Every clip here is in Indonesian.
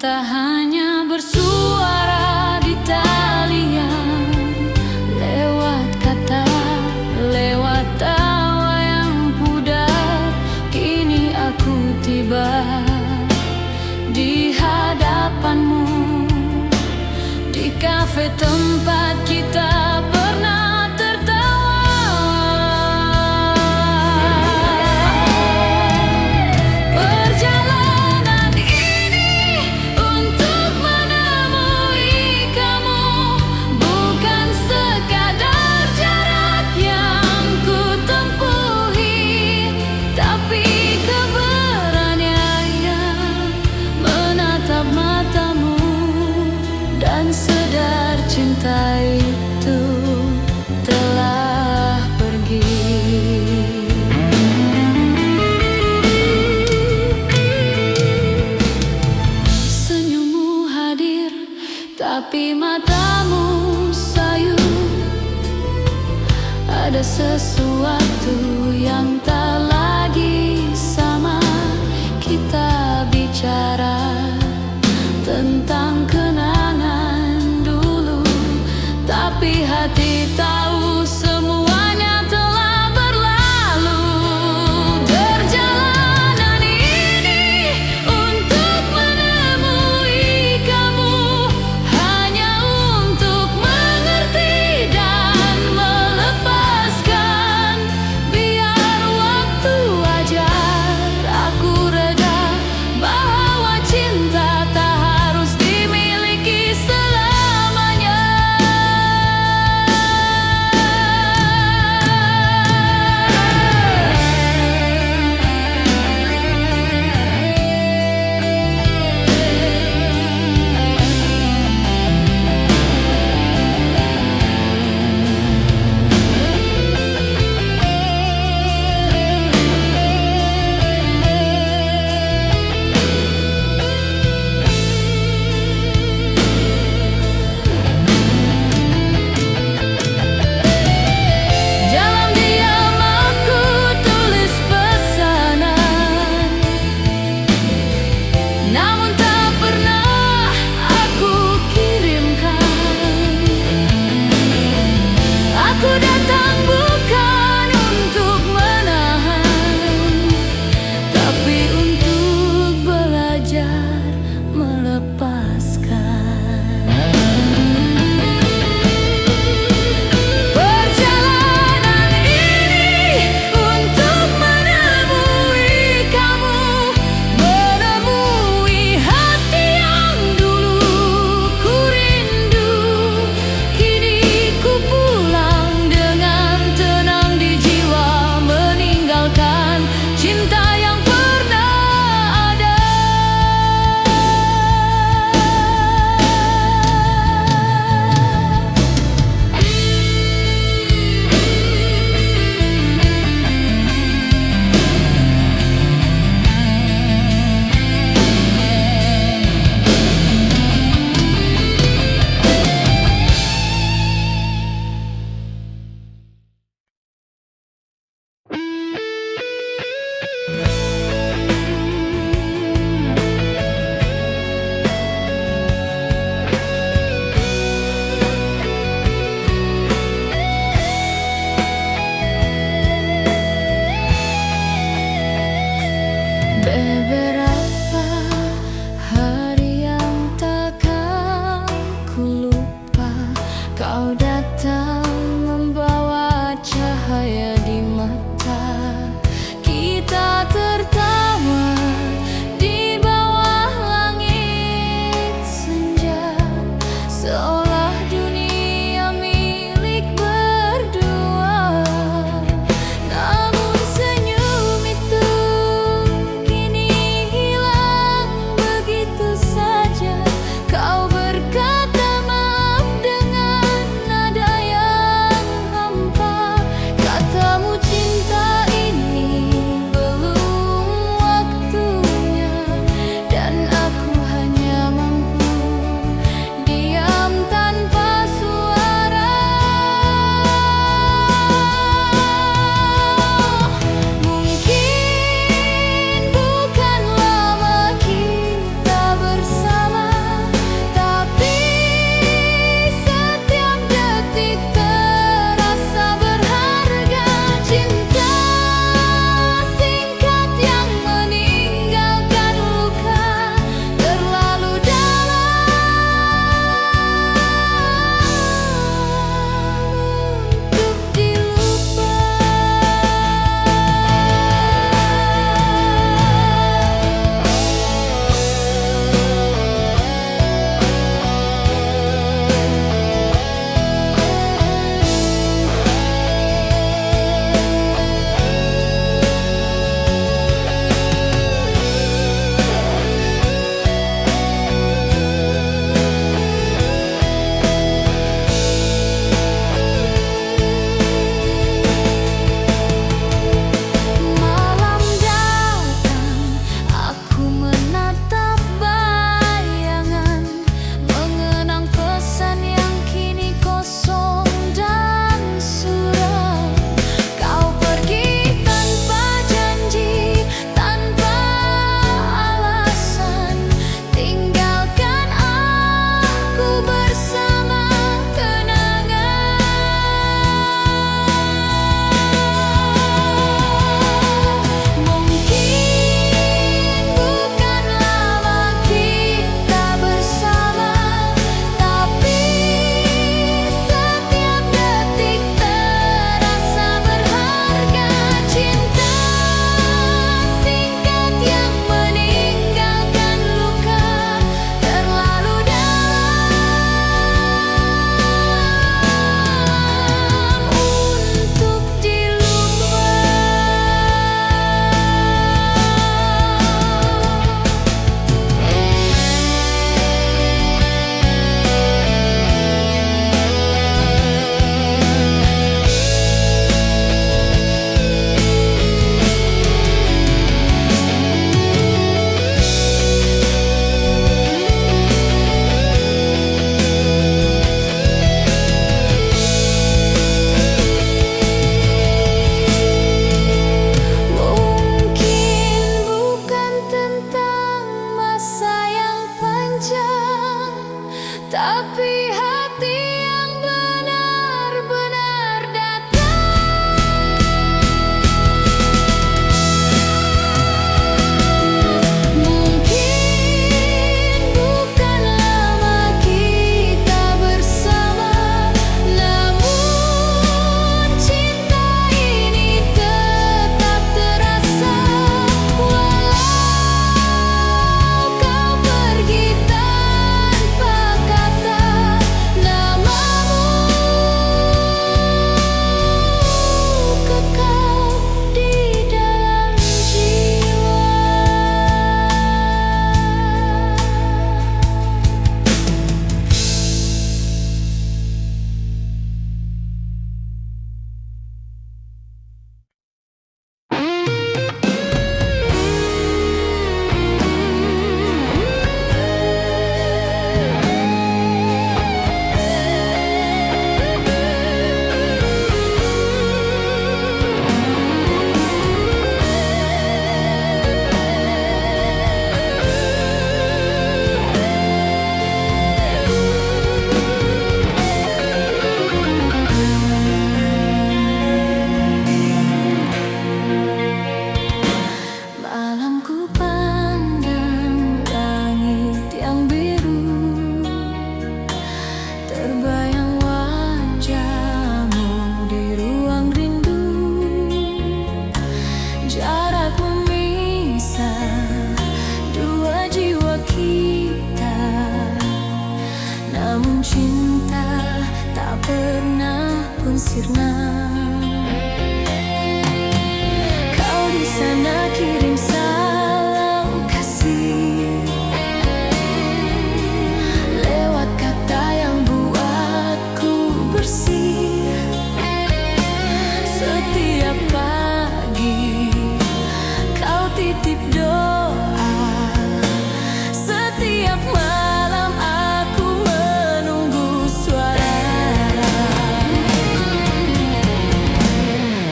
Kita hanya bersuara di talian, lewat kata, lewat tawa yang pudar. Kini aku tiba di hadapanmu, di kafe tempat kita pernah tertawa. Perjalanan ini untuk menemui kamu, bukan sekadar jarak yang ku tempuhi, tapi keberanian menatap matamu dan sadar cinta itu telah pergi. Senyummu hadir, tapi matamu sayu. Ada sesuatu yang tak lagi sama. Kita bicara tentang kenangan dulu, tapi hati tahu semuanya telah berlalu. Perjalanan ini untuk menemui kamu, hanya untuk mengerti dan melepaskan. Biar waktu ajar aku reda bahwa cinta tapi hati yang benar-benar datang. Mungkin bukan lama kita bersama, namun cinta ini tetap terasa. Walau kau pergi tanpa kata, namamu kekal di dalam jiwa. Malam ku pandang langit yang biru, terbayang wajahmu di ruang rindu. Jarak memisah dua jiwa kita, namun cinta tak pernah pun sirna. Kau di sana kirim salam kasih lewat kata yang buatku bersih. Setiap pagi kau titip doa, setiap malam aku menunggu suara.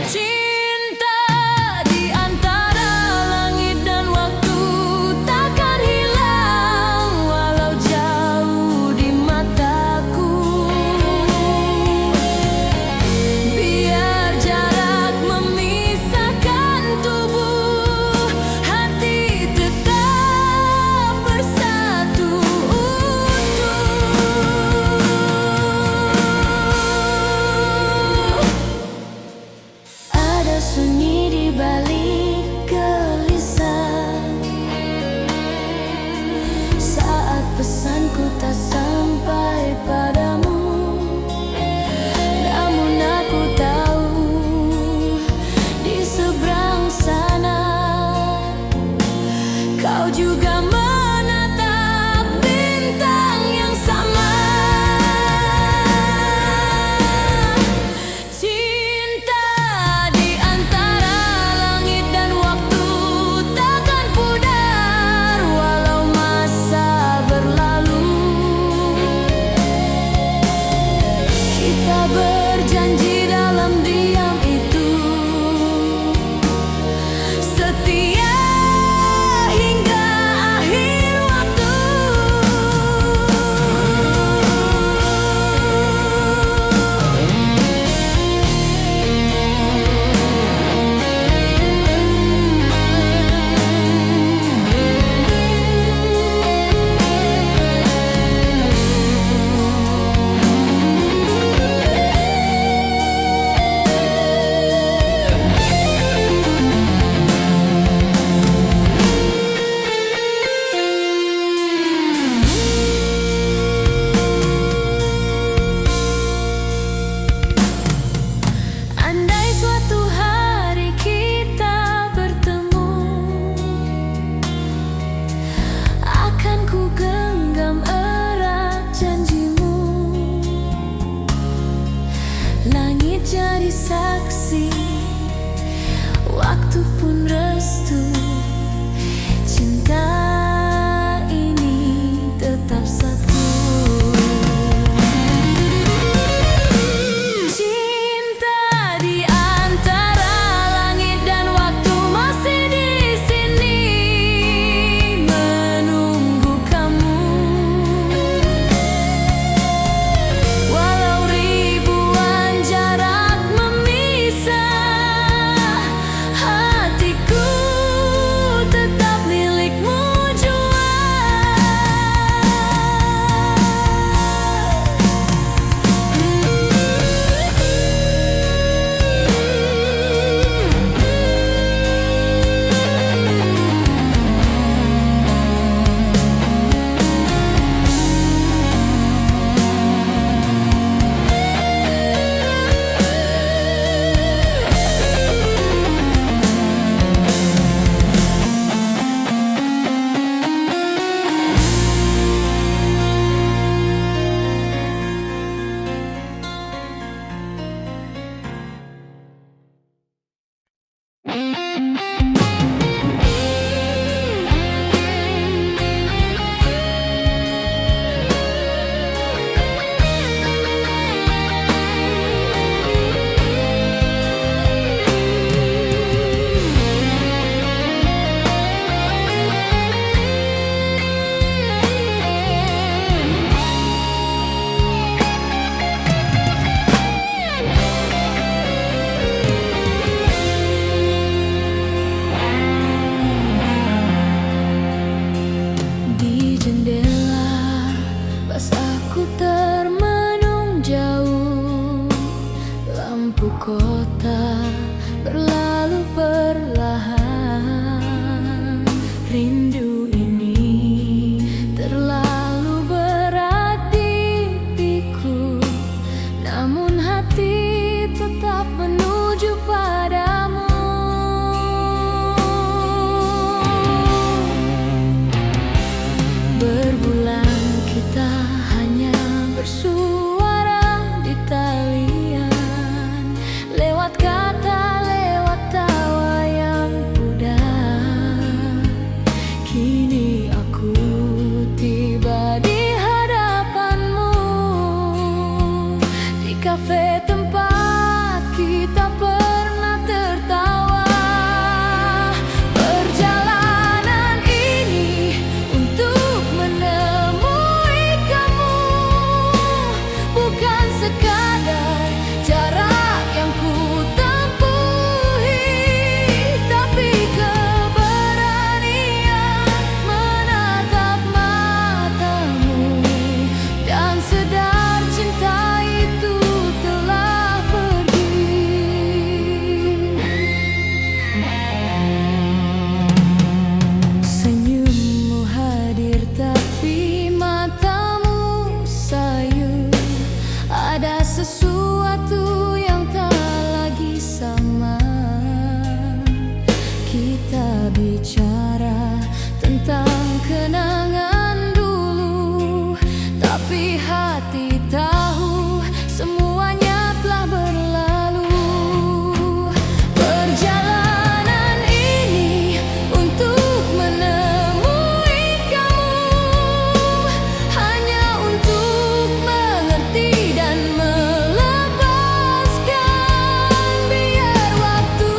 Cinta di antara langit dan waktu takkan hilang, walau jauh di mataku. Biar jarak memisahkan tubuh, hati tetap bersatu utuh. Ada sunyi di balik gelisah saat pesanku tak sampai padamu. Namun aku tahu di seberang sana kau juga menatap bintang yang sama. Cinta di antara langit dan waktu takkan pudar, walau masa berlalu. Pas aku termenung jauh, lampu kota berlalu perlahan. Rindu ini terlalu berat di piku, namun hati tetap menuju padamu. Berbulan kita hanya bersuara di talian, lewat kata, lewat tawa yang pudar. Kini aku tiba di hadapanmu, di kafe tempat kita pernah tertawa. Perjalanan ini untuk menemui kamu, bukan sekadar jarak yang ku tempuhi, tapi keberanian menatap matamu dan sadar cinta itu telah pergi. Senyummu hadir tapi matamu sayu, ada sesuatu yang tak lagi sama. Kita bicara tentang kenangan dulu, tapi hati tahu semuanya telah berlalu. Perjalanan ini untuk menemui kamu, hanya untuk mengerti dan melepaskan. Biar waktu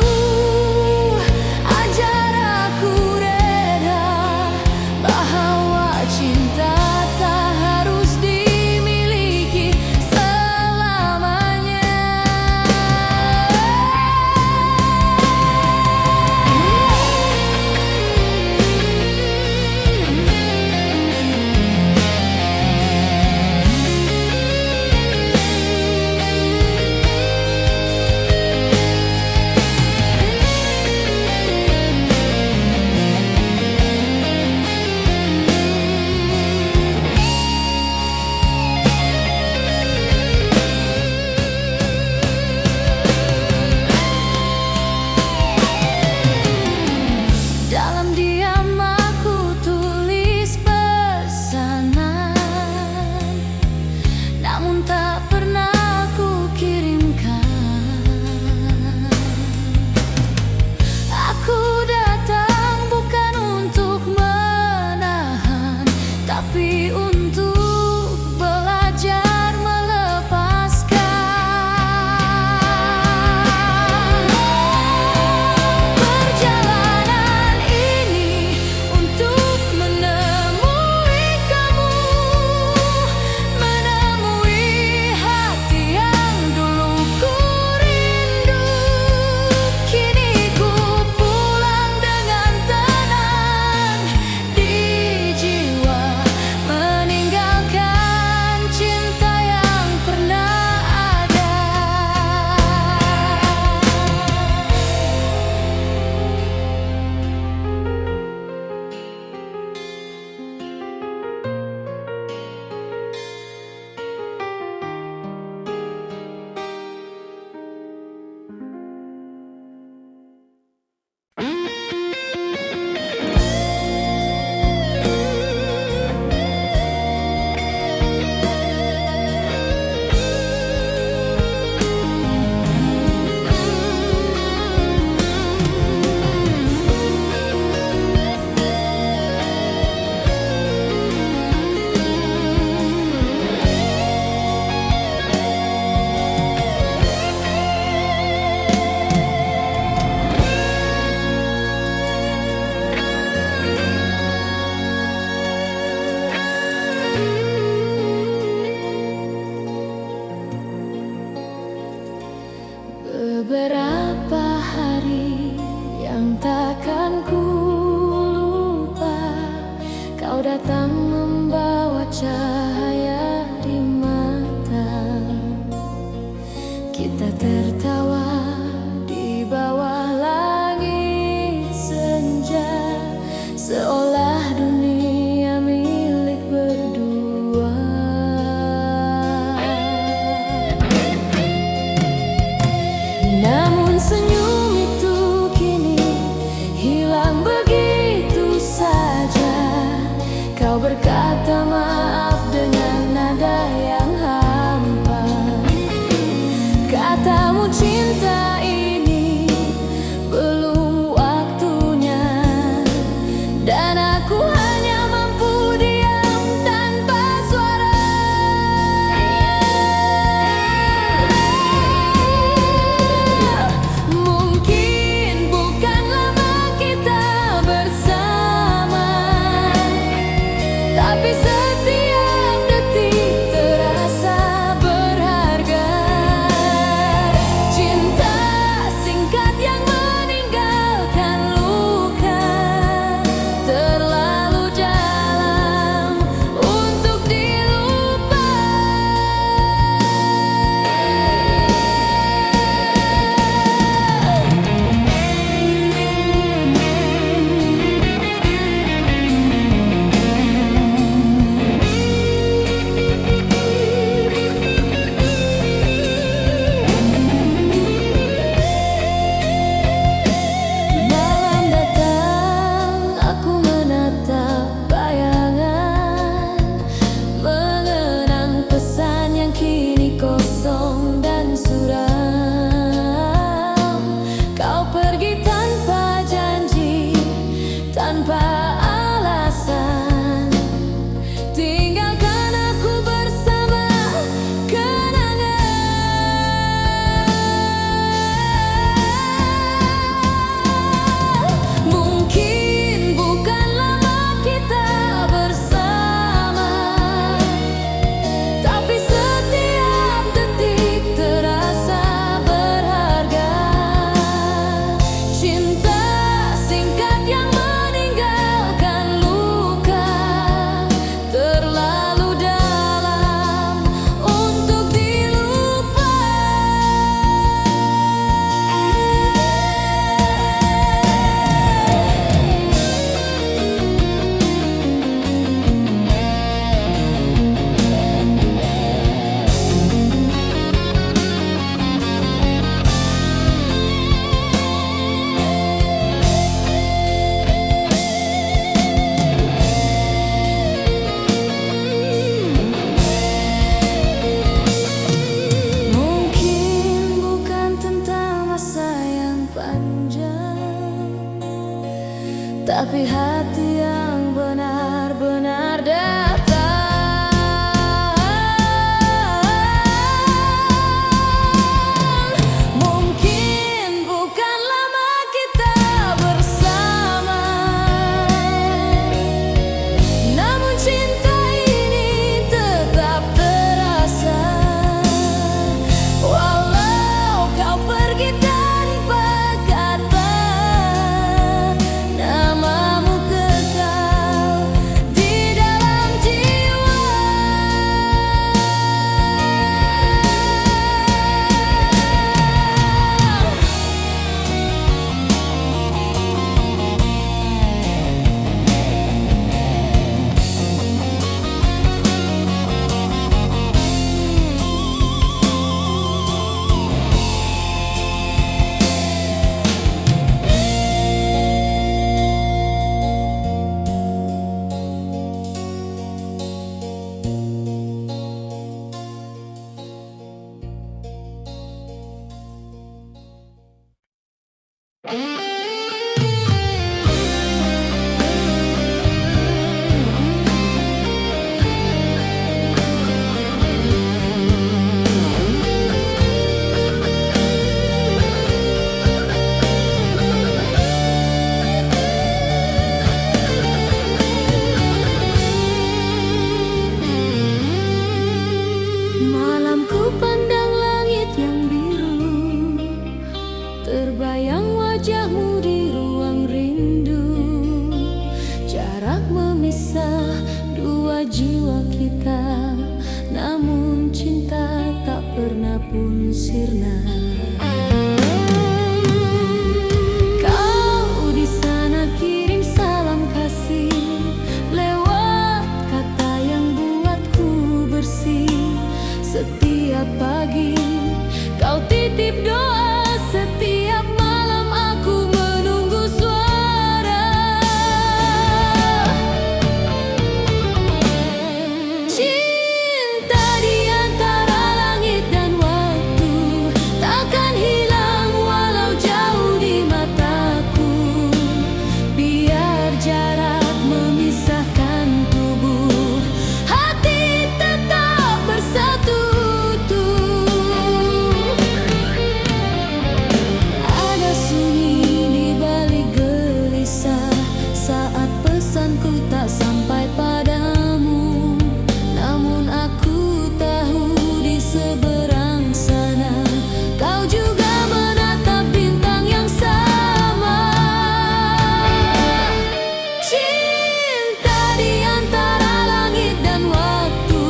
ajar aku reda bahwa cinta tak harus dimiliki selamanya. Dalam diam aku tulis pesanan, namun tak pernah aku kirimkan. Aku datang bukan untuk menahan, tapi untuk belajar melepaskan. Perjalanan ini untuk menemui kamu, menemui hati yang dulu ku rindu. Kini ku pulang dengan tenang di jiwa, menikmati pun sirna. Kau di sana kirim salam kasih lewat kata yang buatku bersih. Setiap pagi kau titip doa, setiap malam aku menunggu suara. Cinta di antara langit dan waktu takkan hilang walau jauh di mataku. Biar jarak memisahkan tubuh, hati tetap bersatu. Ada sunyi di balik gelisah saat pesanku tak sampai padamu. Namun aku tahu di seberang sana kau juga menatap bintang yang sama. Cinta di antara langit dan waktu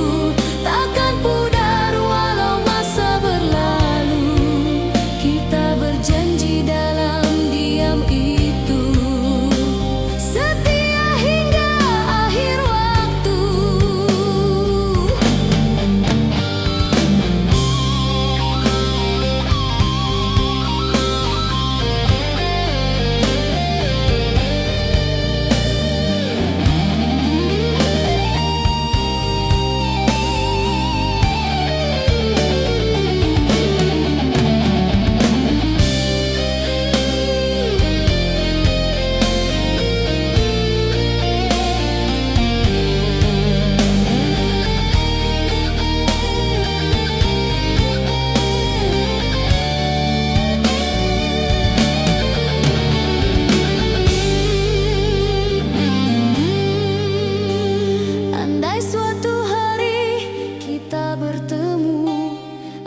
takkan pudar walau masa berlalu. Kita berjanji dalam diam itu setia hingga akhir waktu. Andai suatu hari kita bertemu,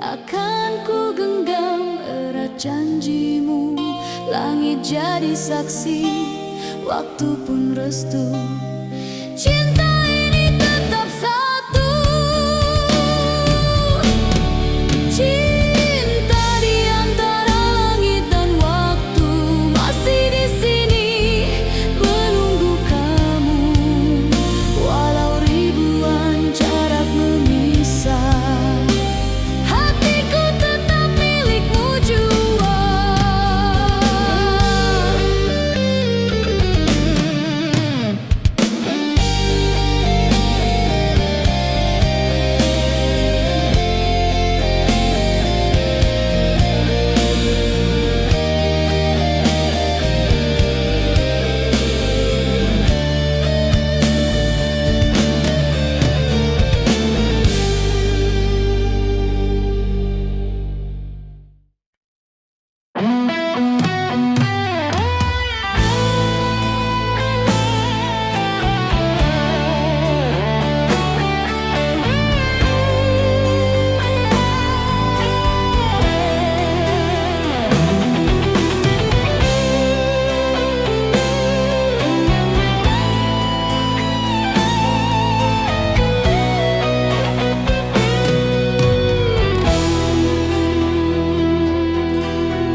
akan ku genggam erat janjimu. Langit jadi saksi, waktu pun restu. Cinta ini tetap satu. Cinta di antara langit dan waktu masih di sini menunggu kamu. Walau ribuan jarak memisah, hatiku tetap milikmu jua.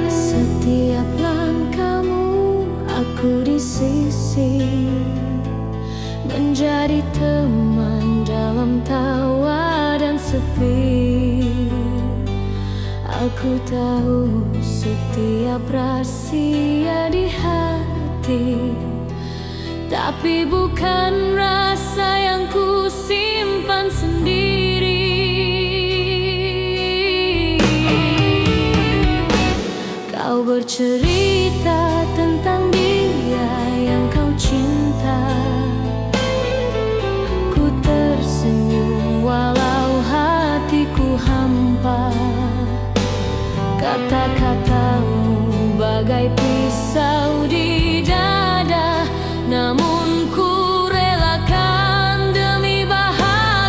Setiap langkahmu aku di sisi, menjadi teman dalam tawa dan sepi. Aku tahu setiap rahasia di hati, tapi bukan rasa yang ku simpan sendiri. Kau bercerita tentang dia yang kau cinta. Ku tersenyum walau hatiku hampa. Kata-katamu bagai pisau di dada, namun ku relakan demi bahagia.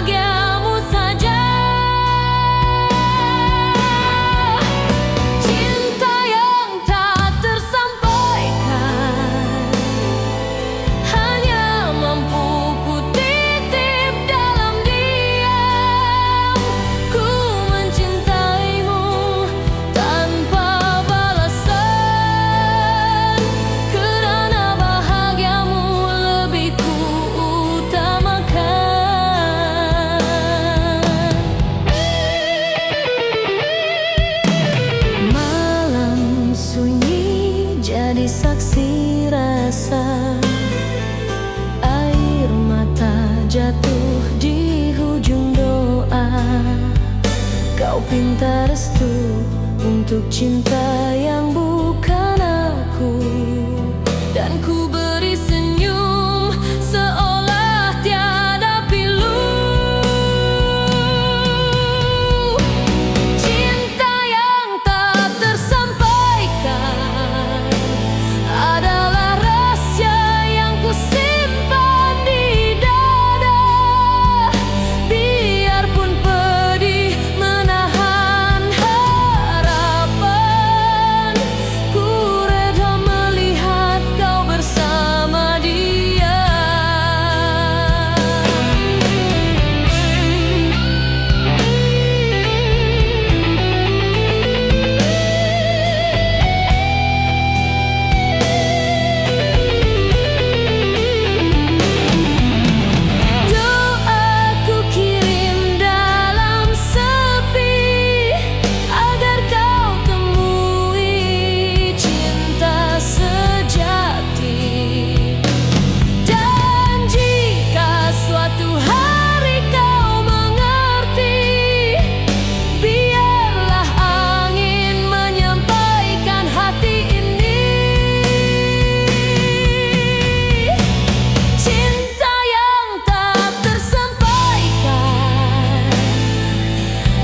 Kau pinta restu untuk cinta yang bukan aku, dan ku beri senyum seolah tiada pilu. Cinta yang tak tersampaikan adalah rahasia yang ku simpan di dada. Biarpun pedih menahan harapan, ku reda melihat kau bersama dia. Doaku kirim dalam sepi agar kau temui cinta sejati. Dan jika suatu hari kau mengerti, biarlah angin menyampaikan hati ini. Cinta yang tak tersampaikan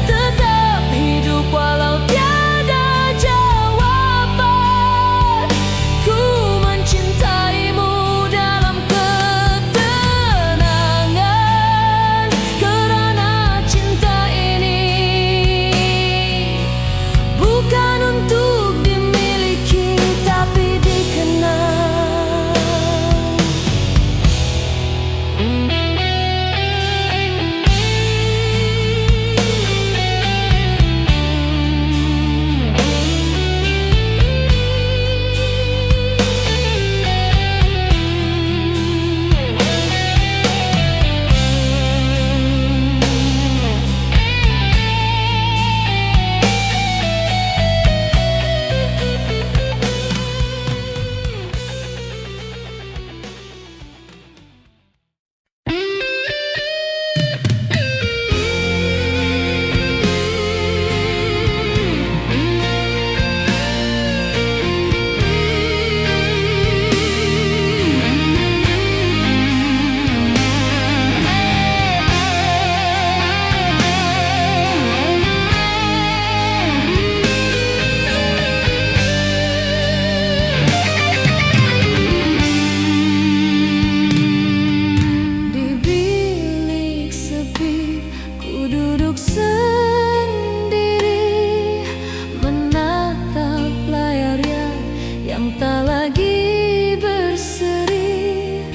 tetap hidup walau tiada jawaban. Ku mencintaimu dalam ketenangan, kerana cinta ini bukan untuk dimiliki tapi dikenal. Di bilik sepi ku duduk sendiri, menatap layarnya yang tak lagi berseri.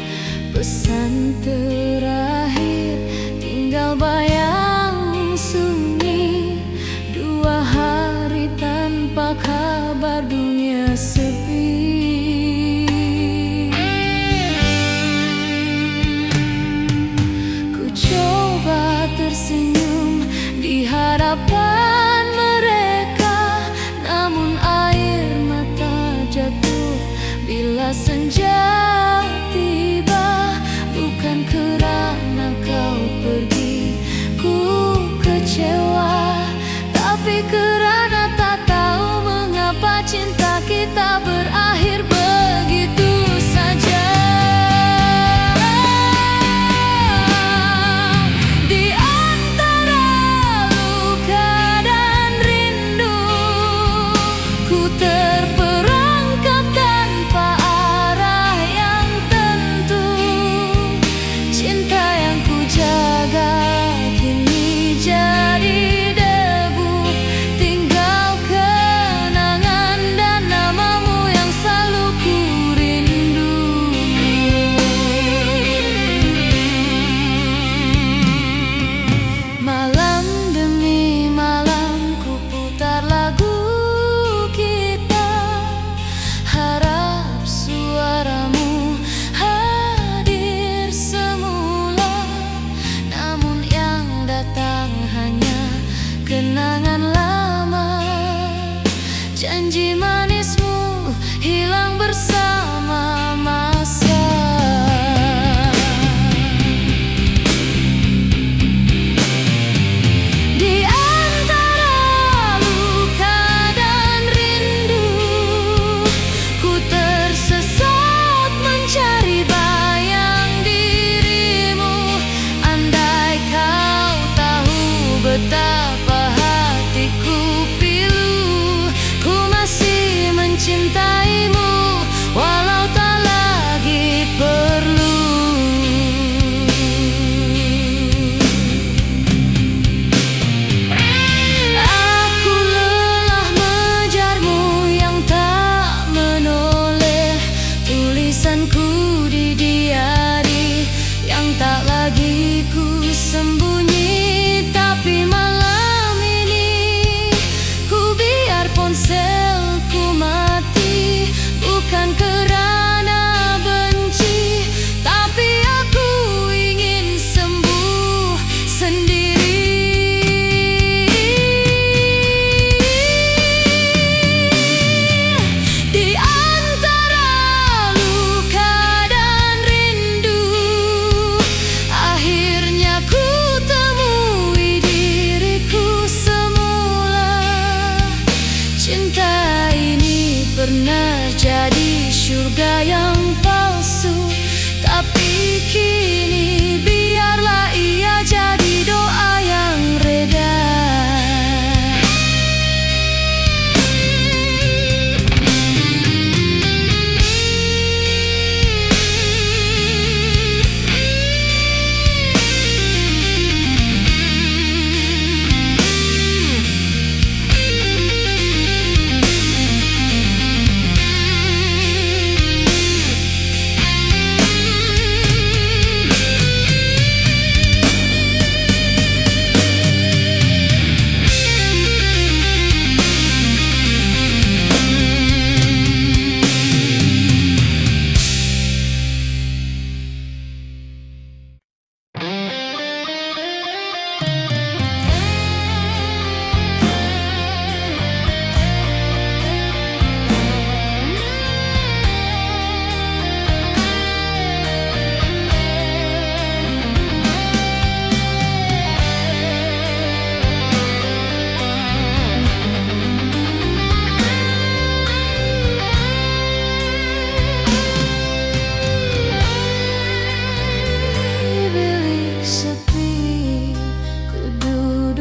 Pesan terakhir tinggal bayang sunyi, 2 hari tanpa kabar dunia sepi. Ku coba tersenyum di hadapan mereka, namun air mata jatuh bila senja tiba. Bukan kerana kau pergi ku kecewa, tapi kerana tak tahu mengapa cinta kita berakhir begitu saja. Di antara luka dan rindu, ku terperangkap tanpa arah yang tentu. Cinta yang ku jaga kini jadi debu, tinggal kenangan dan namamu yang selalu ku rindu. Malam demi malam ku putar lagu kita, harap suaramu hadir semula. Namun yang datang hanya kenangan lama, janji manismu hilang bersama masa. Di antara betapa hatiku pilu. Ku masih mencintaimu walau tak lagi perlu. Aku lelah mengejarmu yang tak menoleh, tulisanku di diari yang tak lagi ku sembunyi. Tapi malam ini ku biar ponselku mati, bukan kerana benci, tapi aku ingin sembuh sendiri. Di antara luka dan rindu, akhirnya ku temui diriku semula. Cinta ini pernah jadi surga yang palsu, tapi kini biarlah ia jadi doa yang reda.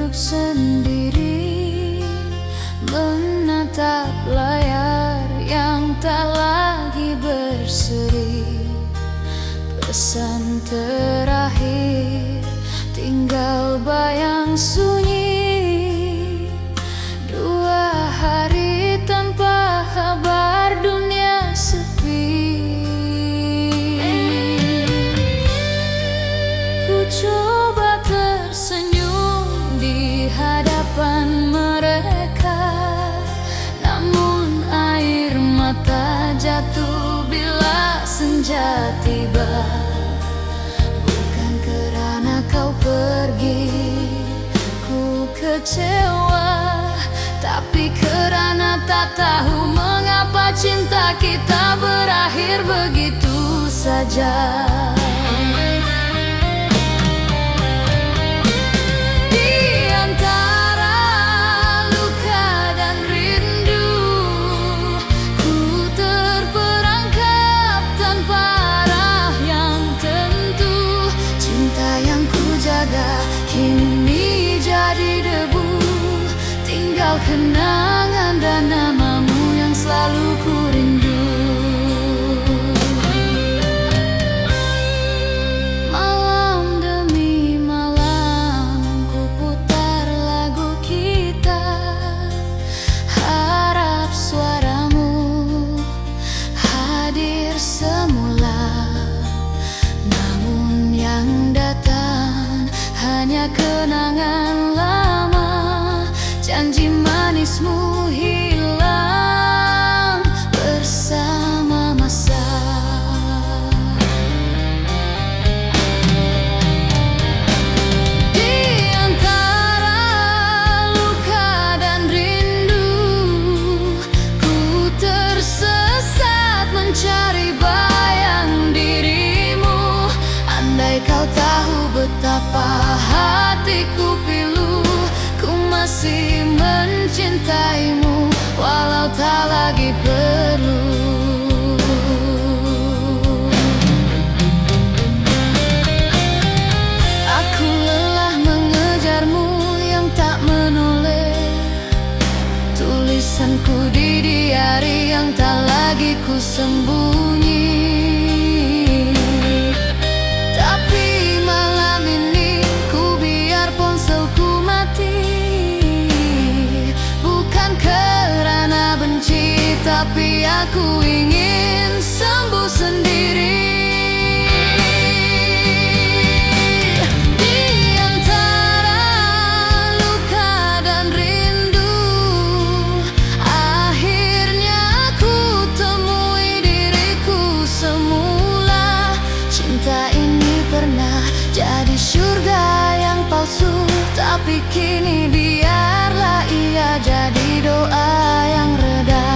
Sendiri menatap layar yang tak lagi berseri. Pesan terakhir tinggal bayang sunyi. 2 hari tanpa kabar, dunia sepi. Ku coba tersenyum di hadapan mereka, namun air mata jatuh bila senja tiba. Bukan kerana kau pergi ku kecewa, tapi kerana tak tahu mengapa cinta kita berakhir begitu saja. Kini jadi debu, tinggal kenangan dan namamu yang selalu ku rindu. Malam demi malam ku putar lagu kita, harap suaramu hadir semula. Namun yang datang hanya kenangan lama, janji manismu hilang. aku di hari yang tak lagi ku sembunyi. Tapi malam ini ku biar ponselku mati, bukan karena benci, tapi aku ingin sembuh sendiri. Jadi surga yang palsu, tapi kini biarlah ia jadi doa yang reda.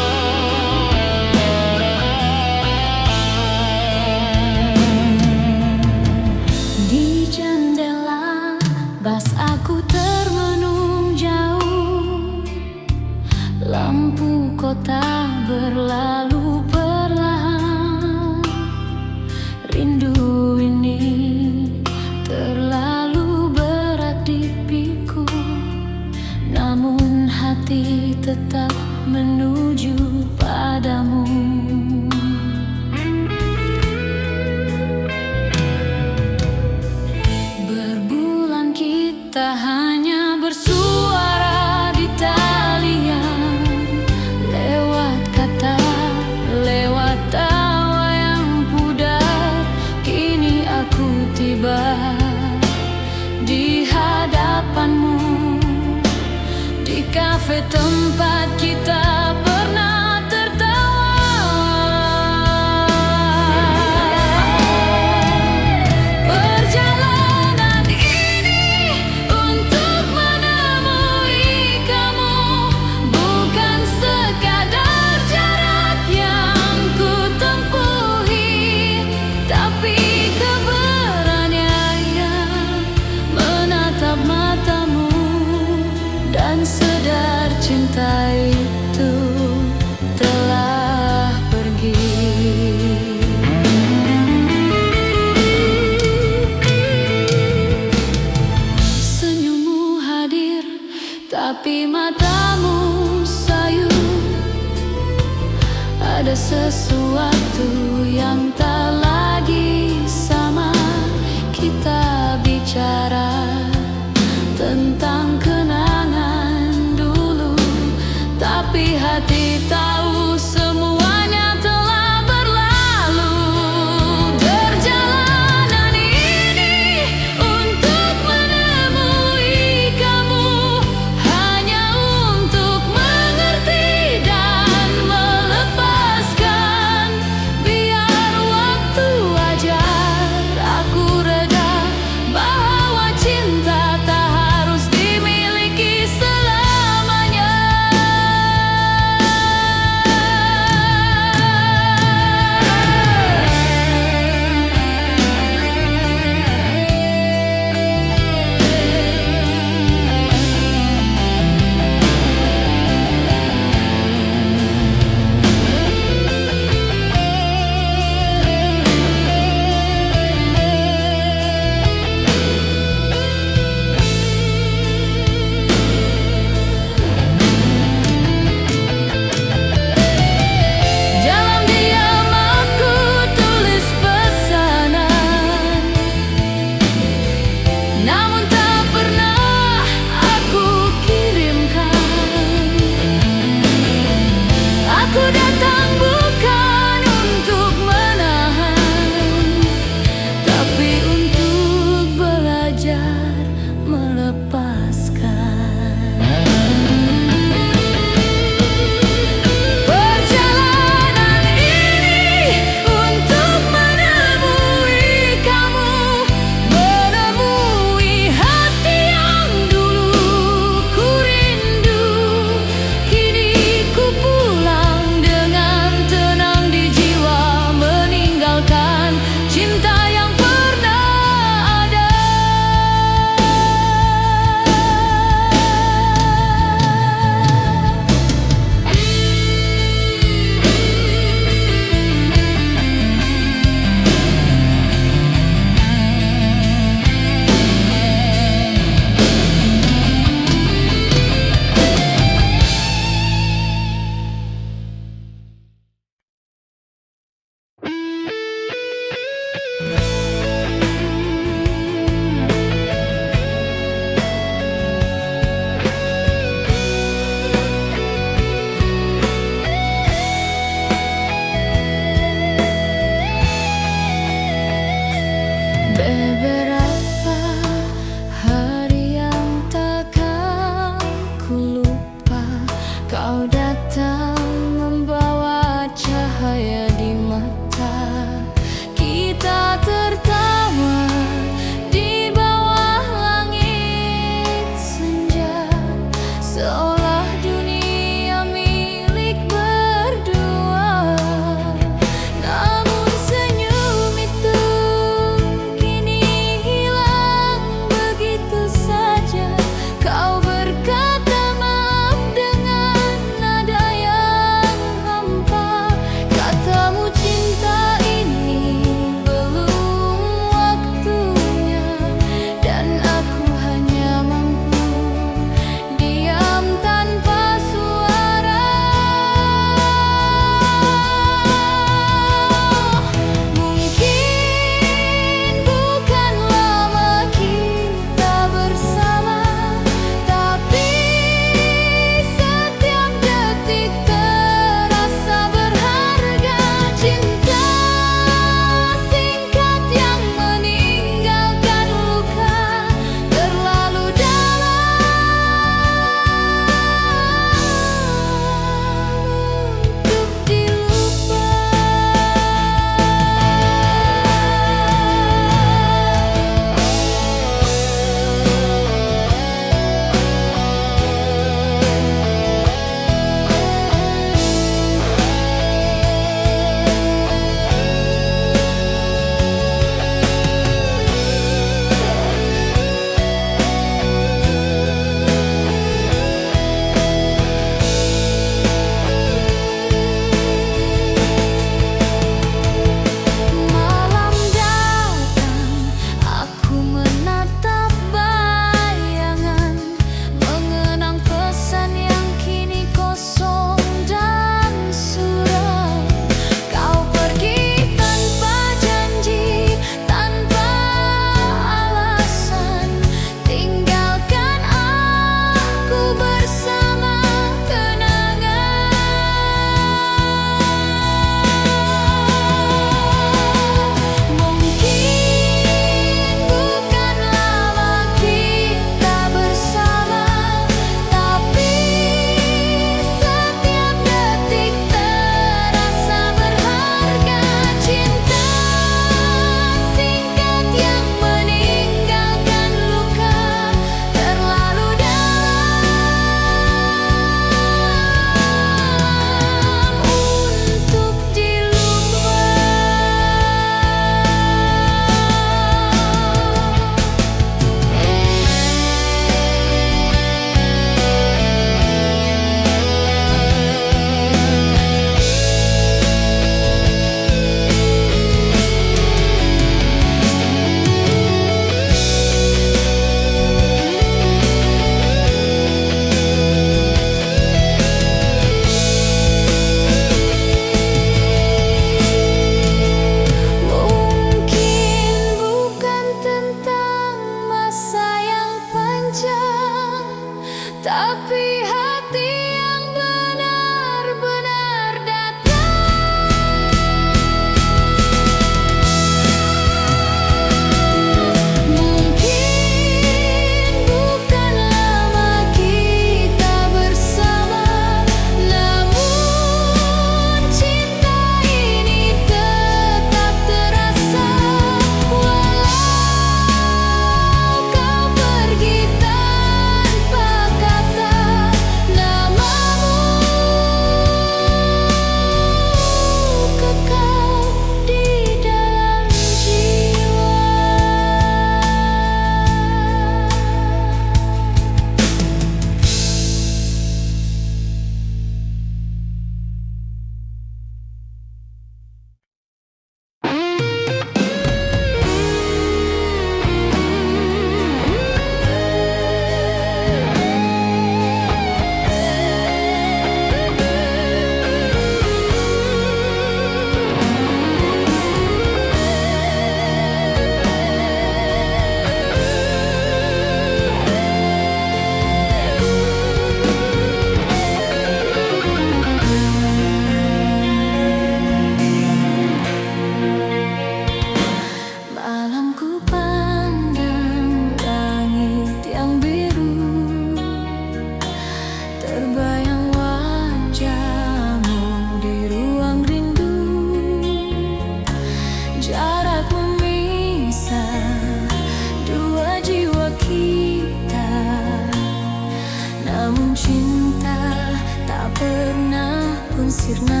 sirna.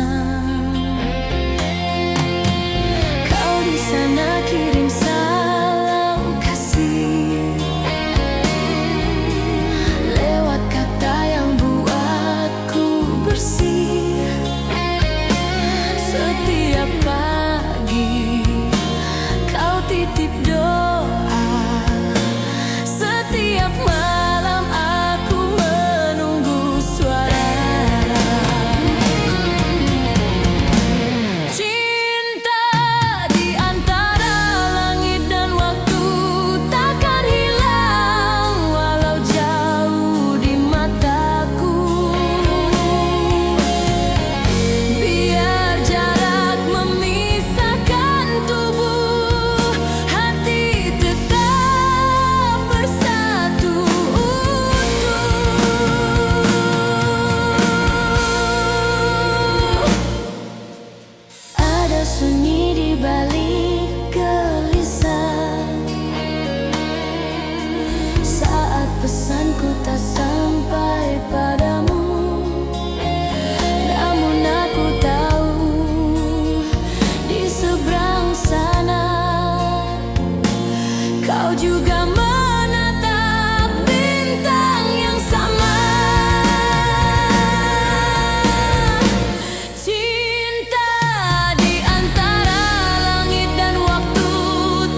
Kau di sana kirim salam kasih lewat kata yang buatku bersih. Setiap pagi kau titip doa, setiap malam aku menunggu suara. Cinta di antara langit dan waktu takkan hilang walau jauh di mataku. Biar jarak memisahkan tubuh, hati tetap bersatu utuh. Ada sunyi di balik gelisah saat pesanku tak sampai padamu. Namun aku tahu di seberang sana kau juga menatap bintang yang sama. Cinta di antara langit dan waktu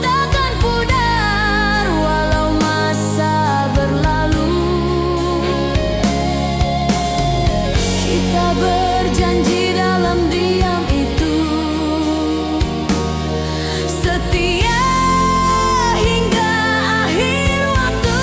takkan pudar walau masa berlalu. Kita berjanji dalam diam itu setia hingga akhir waktu.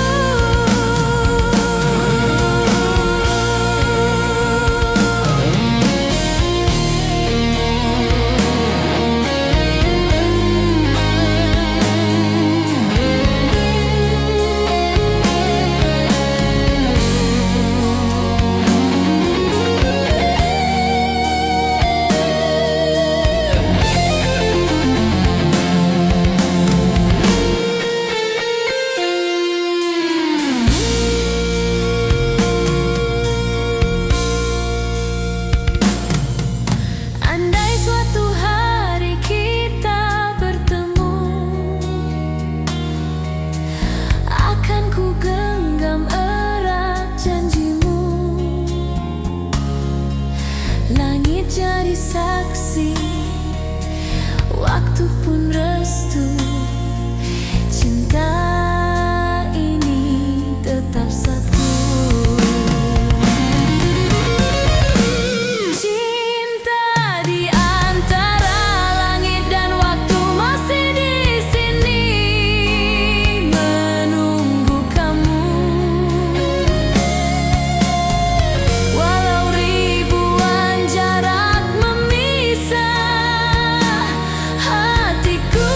Andai suatu hari kita bertemu, akan ku genggam erat janjimu. Langit jadi saksi, waktu pun restu. Cinta ini tetap satu. Cinta di antara langit dan waktu masih di sini menunggu kamu. Walau ribuan jarak memisah, hatiku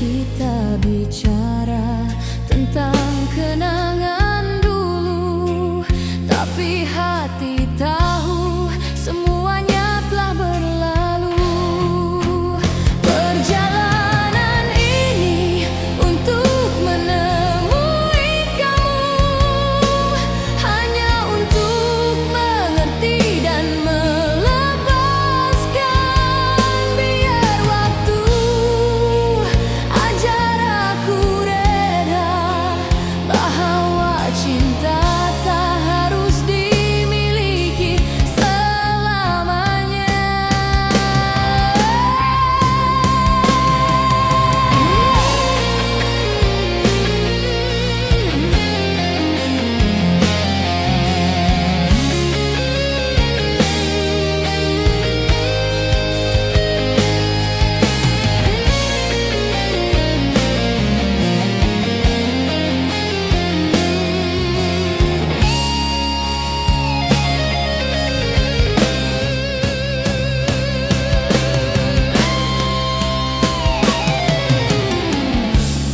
kita bicara tentang kenangan dulu, tapi hati tahu semuanya telah berlalu. Perjalanan ini untuk menemui kamu, hanya untuk mengerti dan melepaskan. Biar waktu ajar aku reda bahwa cinta tak harus dimiliki selamanya.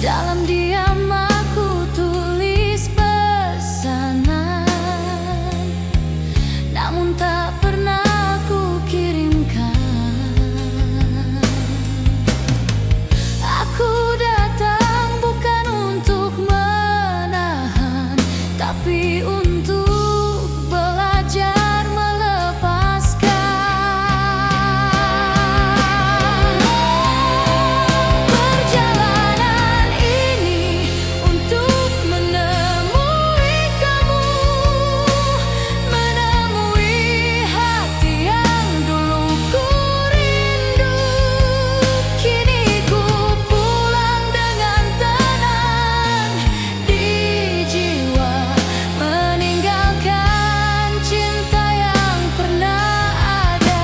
Dalam diam aku tulis pesanan, namun tak pernah aku kirimkan. Aku datang bukan untuk menahan, tapi untuk belajar melepaskan. Perjalanan ini untuk menemui kamu, menemui hati yang dulu ku rindu. Kini ku pulang dengan tenang di jiwa, meninggalkan cinta yang pernah ada.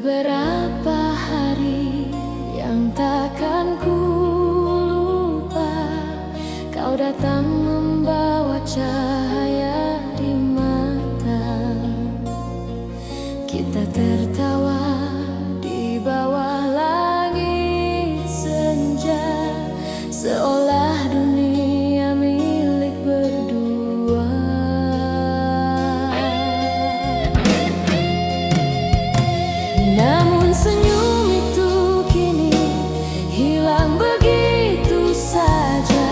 Beberapa hari yang takkan ku lupa, kau datang membawa cahaya di mata. Kita tertawa di bawah langit senja, seolah dunia milik berdua. Namun senyum itu kini hilang begitu saja.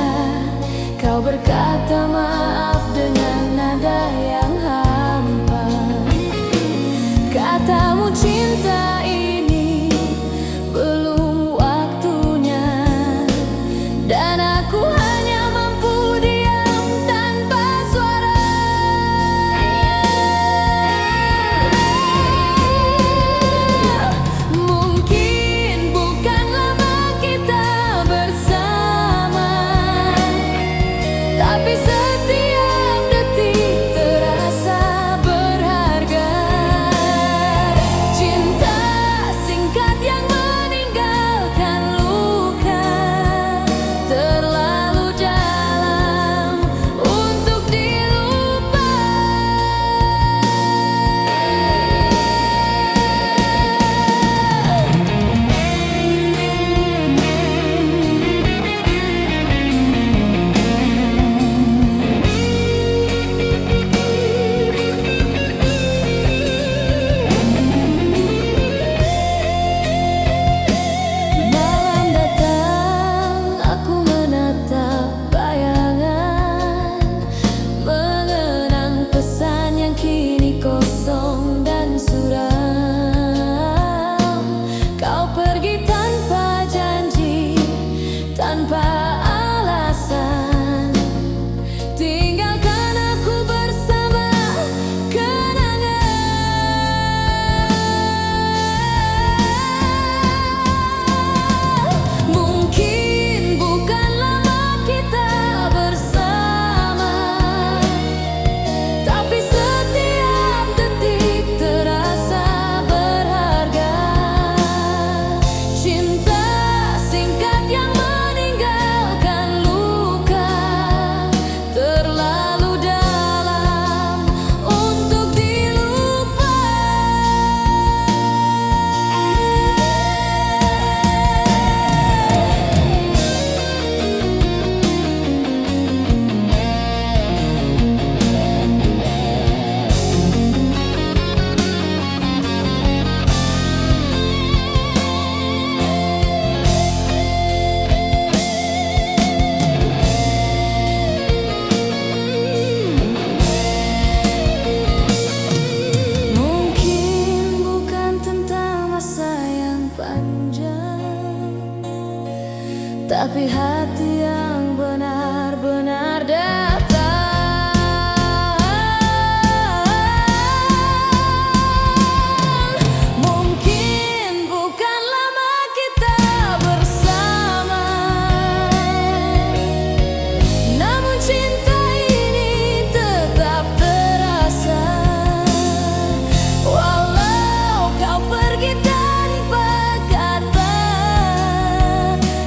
Kau berkata maaf dengan nada yang hampa. Katamu cinta ini belum waktunya, dan aku hanya mampu diam tanpa suara. Mungkin bukan lama kita bersama, tapi setiap tapi hati yang benar-benar datang. Mungkin bukan lama kita bersama, namun cinta ini tetap terasa. Walau kau pergi tanpa kata,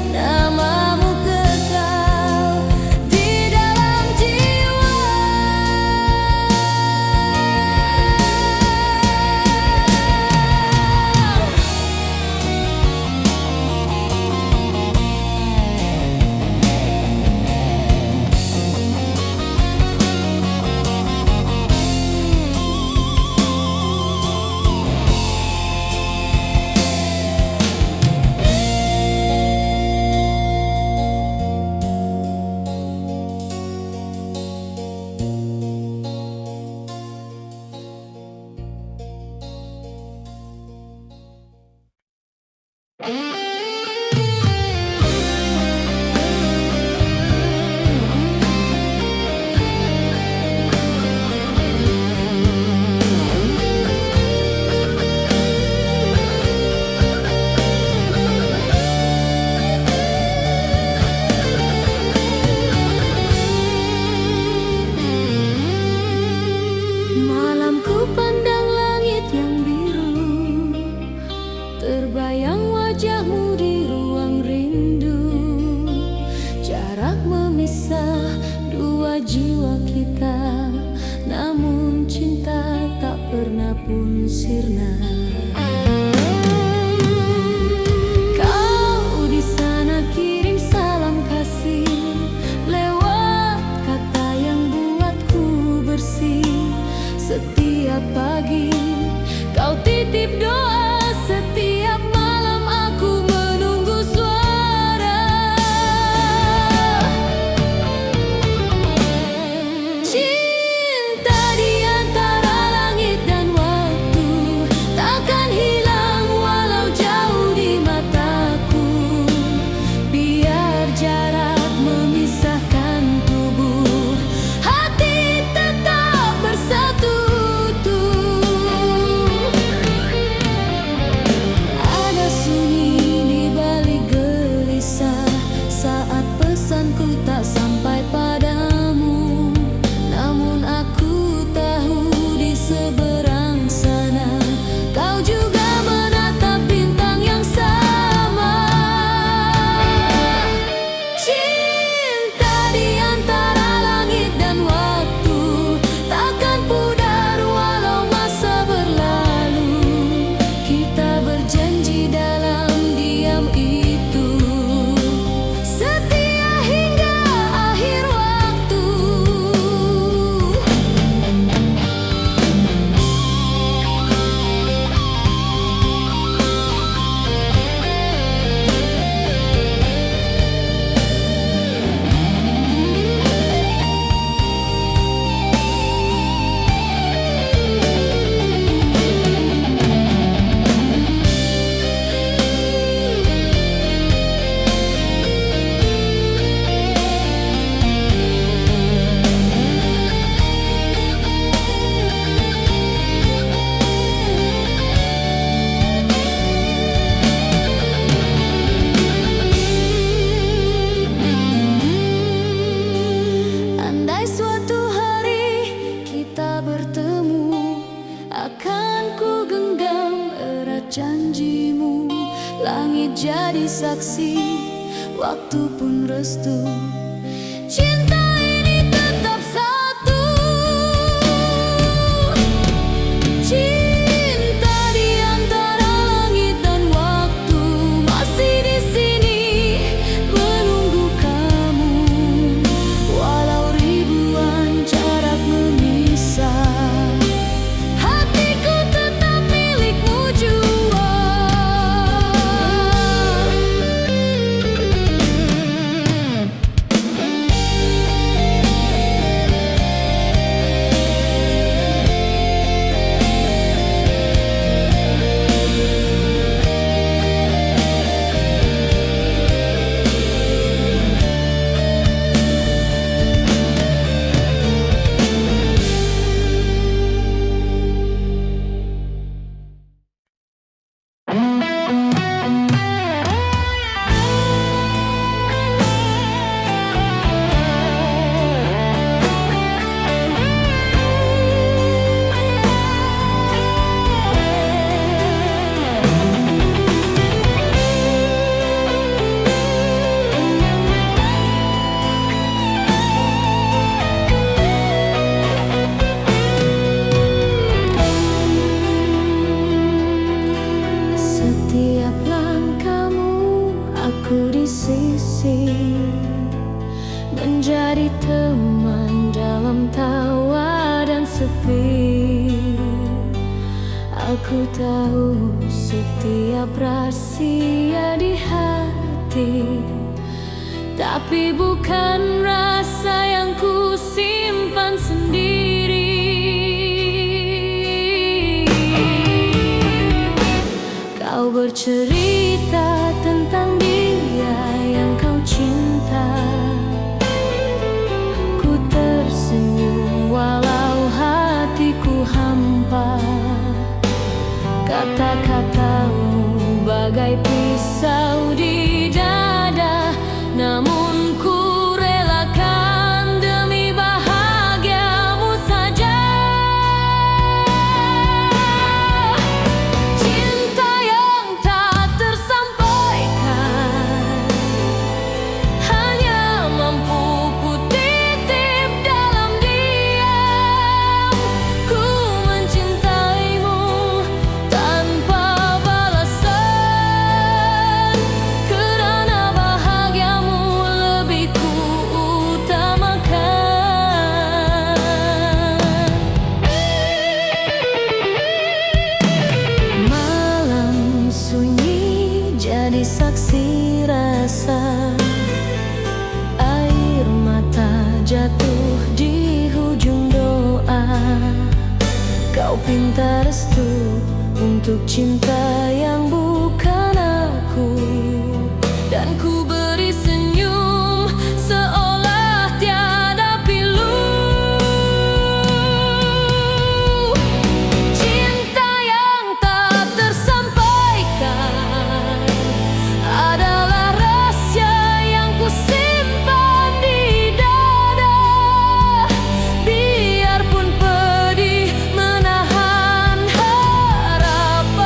namamu kekal di dalam jiwa. Malam ku pandang langit yang biru, terbayang wajahmu di ruang rindu. Jarak memisah dua jiwa kita, namun cinta tak pernah pun sirna. Kau di sana kirim salam kasih lewat kata yang buatku bersih. Setiap pagi kau titip doa, setiap malam aku menunggu suara. Cinta di antara langit dan waktu takkan hilang walau jauh di mataku. Biar jarak memisahkan tubuh, hati tetap bersatu. Ada sunyi di balik gelisah saat pesanku tak sampai padamu, namun aku tahu di seberang sana kau juga menatap bintang yang sama. Cinta di antara langit dan waktu takkan pudar walau masa berlalu. Kita berjanji dalam diam itu setia hingga akhir waktu. Andai suatu hari kita bertemu, akan ku genggam erat janjimu. Langit jadi saksi, waktu pun restu. Cinta ini tetap satu. Cinta di antara langit dan waktu masih di sini menunggu kamu. Walau ribuan jarak memisah, hatiku tetap milikmu jua. di sisi, menjadi teman dalam tawa dan sepi. Aku tahu setiap rahasia di hati, tapi bukan rasa yang ku simpan sendiri. Kau bercerita tentang dia yang kau cinta. Ku tersenyum walau hatiku hampa. Kata-katamu bagai pisau di dada, namun ku relakan demi bahagiamu saja. Cinta yang tak tersampaikan hanya mampu ku titip dalam diam. Ku mencintaimu tanpa balasan, kerana bahagiamu lebih ku utamakan. Malam sunyi jadi saksi rasa, air mata jatuh di hujung doa. Kau pinta restu untuk cinta yang bukan aku, dan ku beri senyum seolah tiada pilu. Cinta yang tak tersampaikan adalah rahasia yang ku simpan di dada. Biarpun pedih menahan harapan,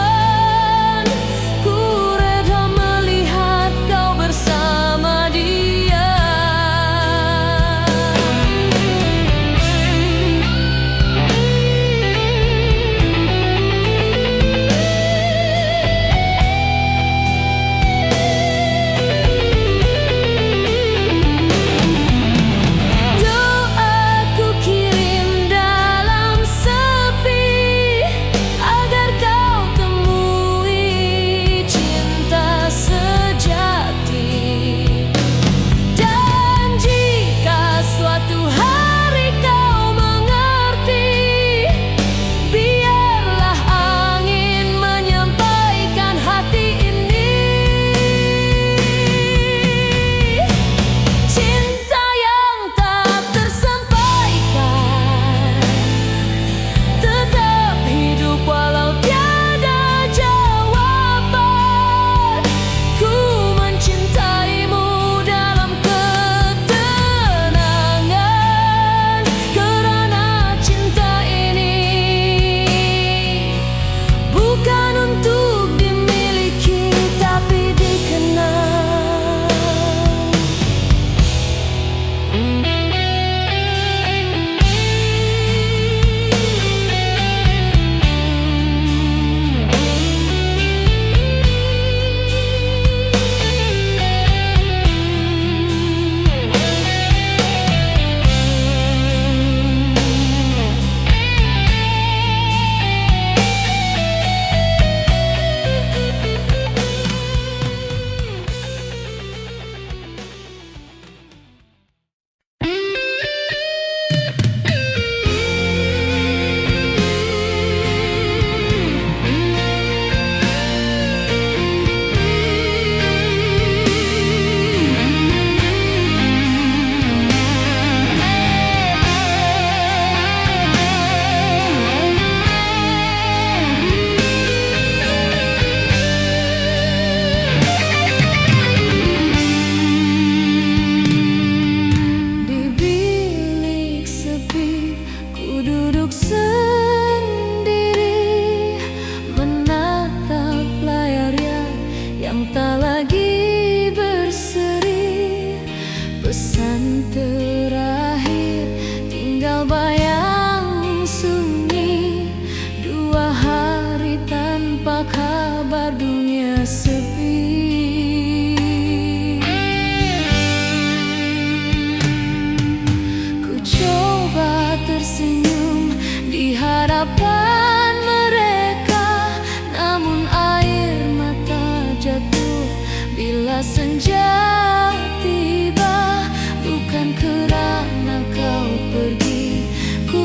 senja tiba, bukan kerana kau pergi ku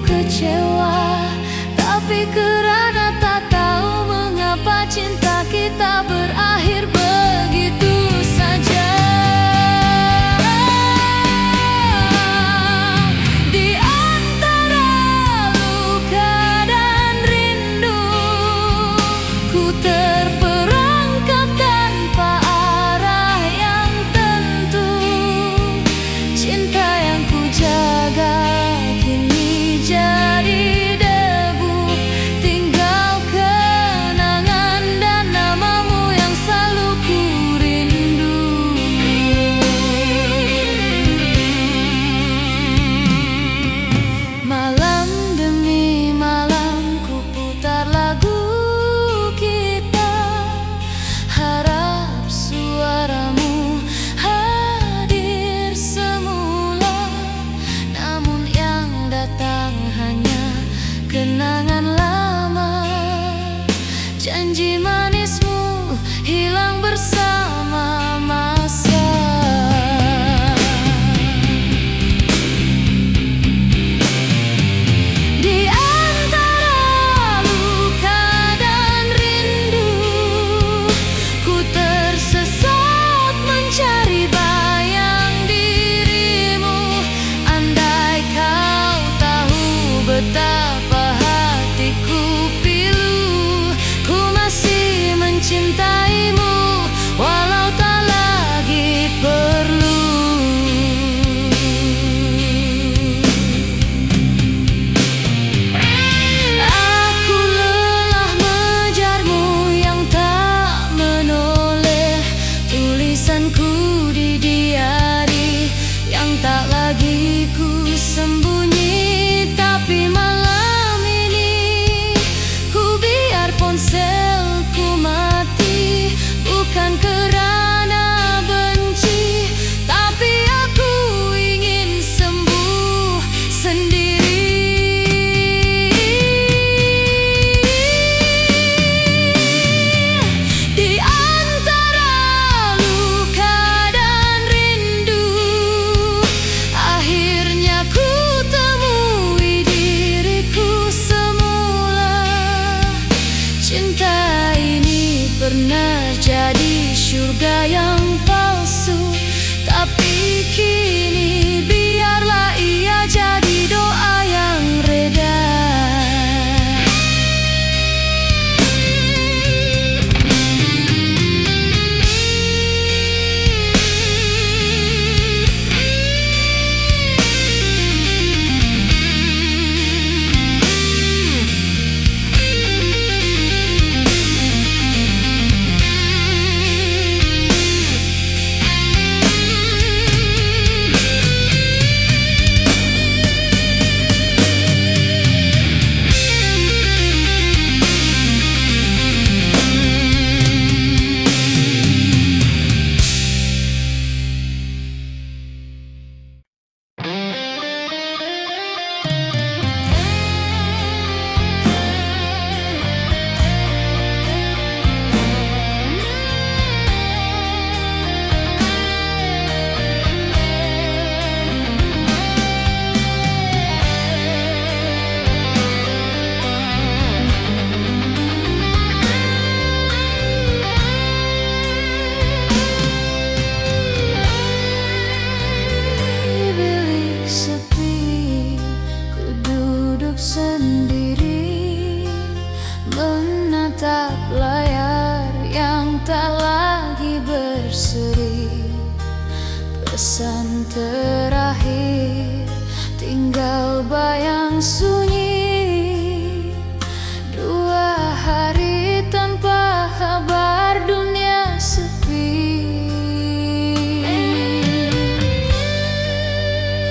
kecewa, tapi kerana tak tahu mengapa cinta kita berakhir begitu saja. Di antara luka dan rindu, ku terperangkap tanpa arah yang tentu. Cinta yang ku jaga kini jadi debu, tinggal kenangan dan namamu yang selalu ku rindu. Malam demi malam ku putar lagu kita, harap suaramu hadir semula. Namun yang datang hanya kenangan lama, janji manismu hilang bersama masa. Di antara luka dan rindu, ku tersesat mencari bayang dirimu. Andai kau tahu betapa hatiku pilu, ku masih mencintaimu walau tak lagi perlu. Aku lelah mengejarmu yang tak menoleh, tulisanku di diari yang tak lagi ku sembunyi. Tapi malam ini ku biar ponselku mati, bukan kerana benci, tapi aku ingin sembuh sendiri. Di antara luka dan rindu, akhirnya ku temui diriku semula. Cinta ini pernah jadi surga yang palsu, tapi kini biarlah ia jadi doa yang reda. Bilik sepi, ku duduk sendiri, menatap layar yang tak lagi berseri. Pesan terakhir tinggal bayang sunyi. 2 hari tanpa kabar, dunia sepi.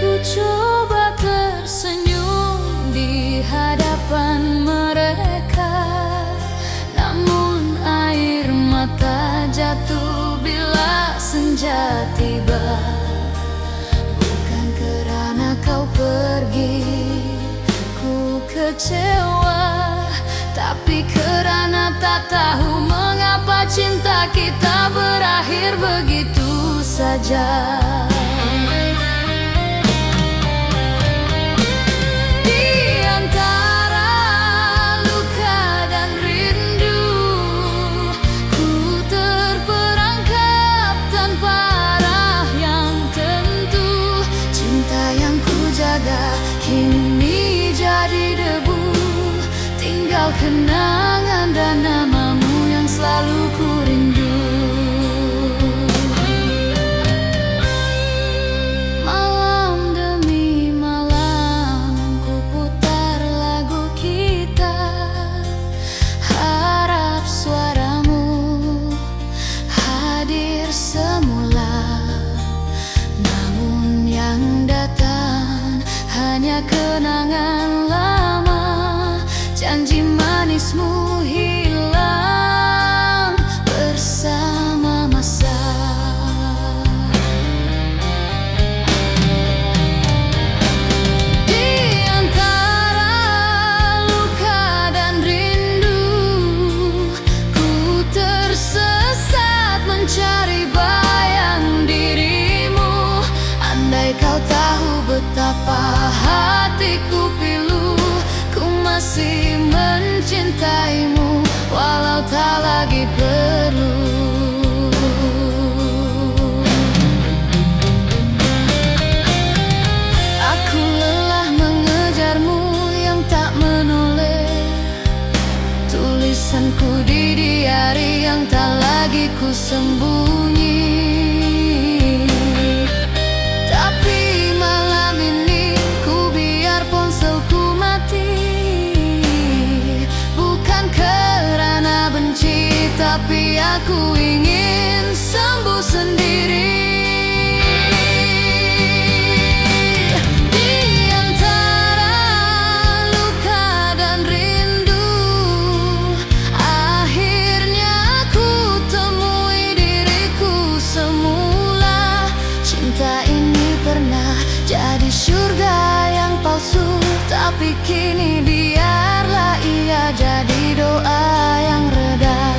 Ku coba tersenyum di hadapan mereka, namun air mata jatuh bila senja tiba. Bukan kerana kau pergi ku kecewa, Tapi karena tak tahu mengapa cinta kita berakhir begitu saja. Kini jadi debu, tinggal kenangan dan namamu yang selalu ku rindu. Malam demi malam ku putar lagu kita, harap suaramu hadir semula. Namun yang datang hanya kenangan lama, janji manismu hilang bersama masa. Di antara luka dan rindu, ku tersesat mencari bayang dirimu. Andai kau tahu betapa hatiku pilu, ku masih mencintaimu walau tak lagi perlu. Aku lelah mengejarmu yang tak menoleh, tulisanku di diari yang tak lagi ku sembunyi. Tapi aku ingin sembuh sendiri. Di antara luka dan rindu, akhirnya ku temui diriku semula. Cinta ini pernah jadi surga yang palsu, tapi kini biarlah ia jadi doa yang reda.